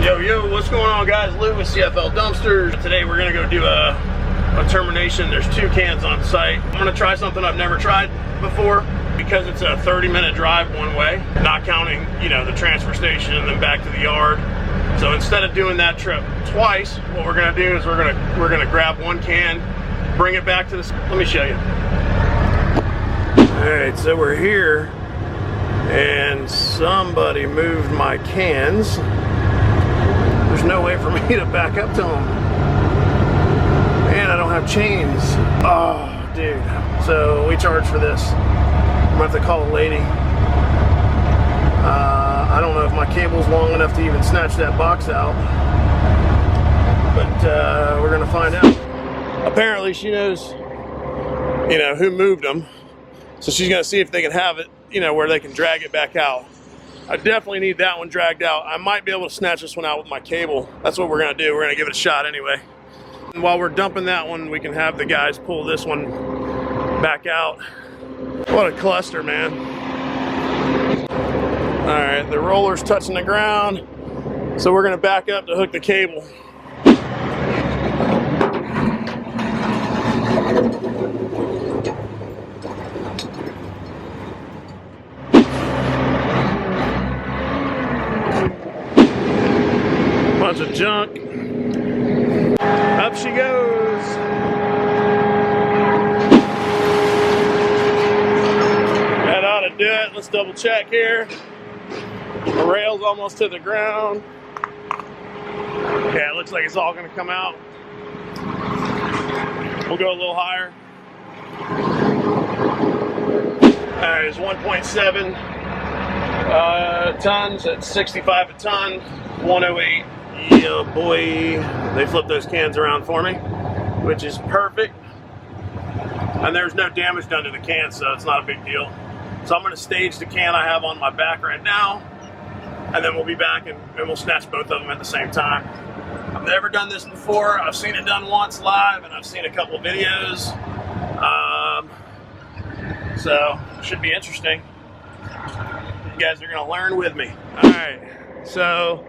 Yo, what's going on, guys? Lou with CFL Dumpsters. Today we're gonna go do a termination. There's 2 cans on site. I'm gonna try something I've never tried before because it's a 30-minute drive one way, not counting, the transfer station and then back to the yard. So instead of doing that trip twice, what we're gonna do is we're gonna grab 1 can, bring it back to the. Let me show you. All right, so we're here, and somebody moved my cans. There's no way for me to back up to them. And I don't have chains. Oh, dude. So we charge for this. I'm gonna have to call a lady. I don't know if my cable's long enough to even snatch that box out. But we're gonna find out. Apparently she knows, who moved them. So she's gonna see if they can have it, where they can drag it back out. I definitely need that one dragged out. I might be able to snatch this one out with my cable. That's what we're gonna do. We're gonna give it a shot anyway. And while we're dumping that one, we can have the guys pull this one back out. What a cluster, man. All right, the roller's touching the ground. So we're gonna back up to hook the cable. Bunch of junk. Up she goes. That ought to do it. Let's double check here. The rail's almost to the ground. Yeah, it looks like it's all gonna come out. We'll go a little higher. All right, it's 1.7 tons at 65 a ton, 108. Yeah, boy. They flipped those cans around for me, which is perfect. And there's no damage done to the can, so it's not a big deal. So I'm going to stage the can I have on my back right now, and then we'll be back and we'll snatch both of them at the same time. I've never done this before. I've seen it done once live, and I've seen a couple of videos. So it should be interesting. You guys are going to learn with me. All right, so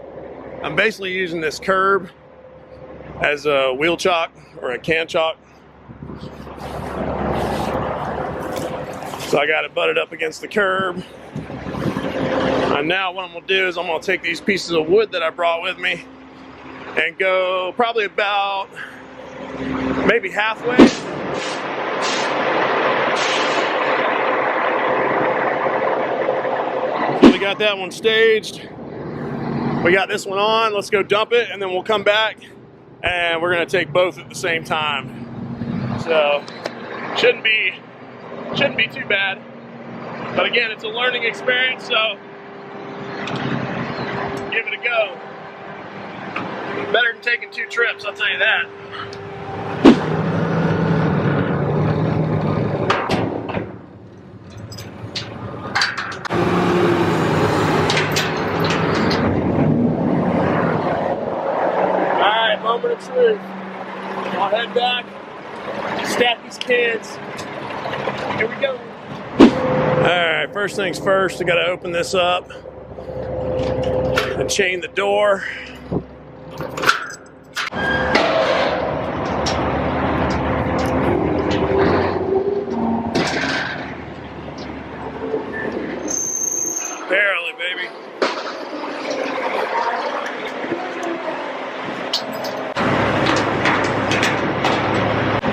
I'm basically using this curb as a wheel chock or a can chock. So I got it butted up against the curb. And now what I'm gonna do is I'm gonna take these pieces of wood that I brought with me and go probably about maybe halfway. So we got that one staged. We got this one on. Let's go dump it, and then we'll come back and we're gonna take both at the same time. So shouldn't be too bad. But again, it's a learning experience, so give it a go. Better than taking 2 trips, I'll tell you that. Moment of truth. I'll head back, stack these cans. Here we go. Alright, first things first, I gotta open this up and chain the door. Barely, baby.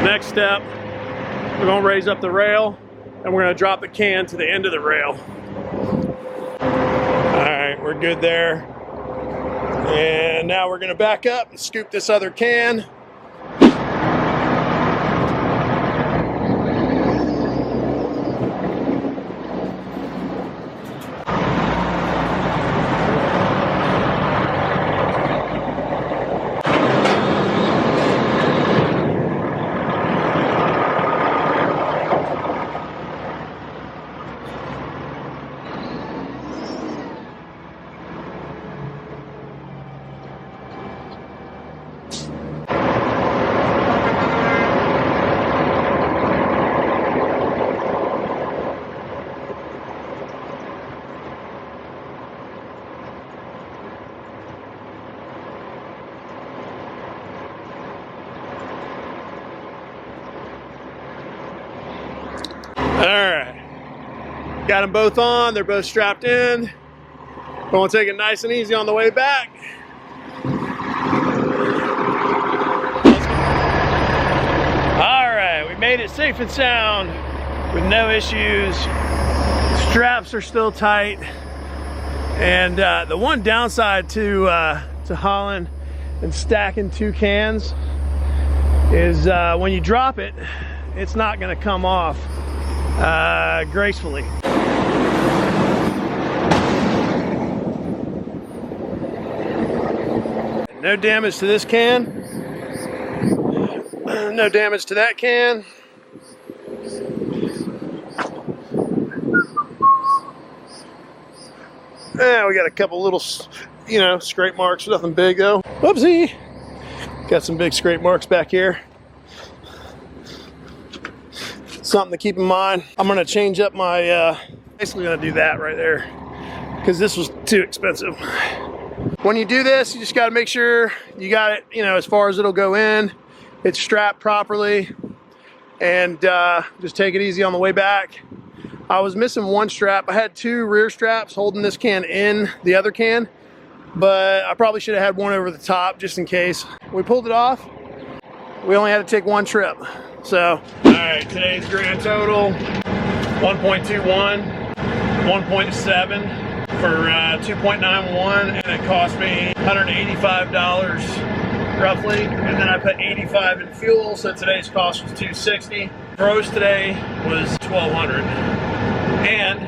Next step, we're going to raise up the rail and we're going to drop the can to the end of the rail. Alright, we're good there. And now we're going to back up and scoop this other can. Got them both on, they're both strapped in. Gonna take it nice and easy on the way back. All right, we made it safe and sound with no issues. Straps are still tight. And the one downside to hauling and stacking 2 cans is when you drop it, it's not gonna come off gracefully. No damage to this can. No damage to that can. Yeah, we got a couple little, you know, scrape marks, nothing big though. Whoopsie! Got some big scrape marks back here. Something to keep in mind. I'm gonna change up my, basically gonna do that right there because this was too expensive. When you do this, you just gotta make sure you got it, you know, as far as it'll go in, it's strapped properly, and just take it easy on the way back. I was missing one strap. I had 2 rear straps holding this can in the other can, but I probably should have had one over the top just in case. We pulled it off. We only had to take 1 trip. So, all right, today's grand total, 1.21, 1.7 for 2.91, and it cost me $185 roughly, and then I put $85 in fuel, so today's cost was $260. Gross today was $1,200, and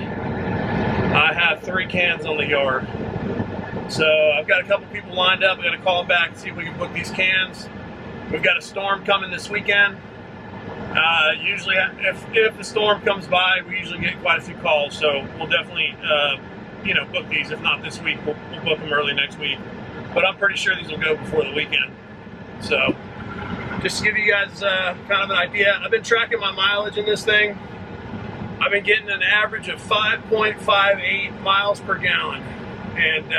I have 3 cans on the yard. So I've got a couple people lined up. I'm gonna call them back and see if we can book these cans. We've got a storm coming this weekend. Usually, if the storm comes by, we usually get quite a few calls. So we'll definitely, you know, book these. If not this week, we'll book them early next week. But I'm pretty sure these will go before the weekend. So just to give you guys kind of an idea, I've been tracking my mileage in this thing. I've been getting an average of 5.58 miles per gallon. And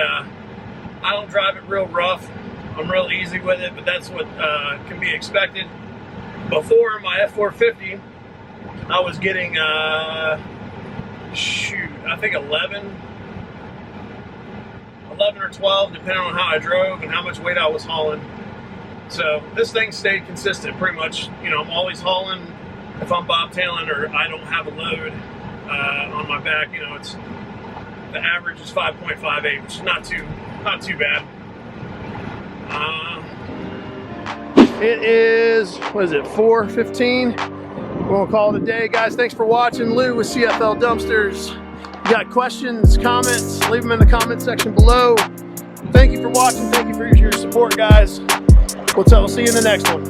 I don't drive it real rough. I'm real easy with it, but that's what can be expected. Before my F450, I was getting, I think 11 or 12, depending on how I drove and how much weight I was hauling. So this thing stayed consistent pretty much. You know, I'm always hauling if I'm bobtailing or I don't have a load on my back. You know, it's the average is 5.58, which is not too bad. It is, what is it, 4:15? We'll call it a day, guys. Thanks for watching. Lou with CFL Dumpsters. You got questions, comments, leave them in the comment section below. Thank you for watching. Thank you for your support, guys. We'll see you in the next one.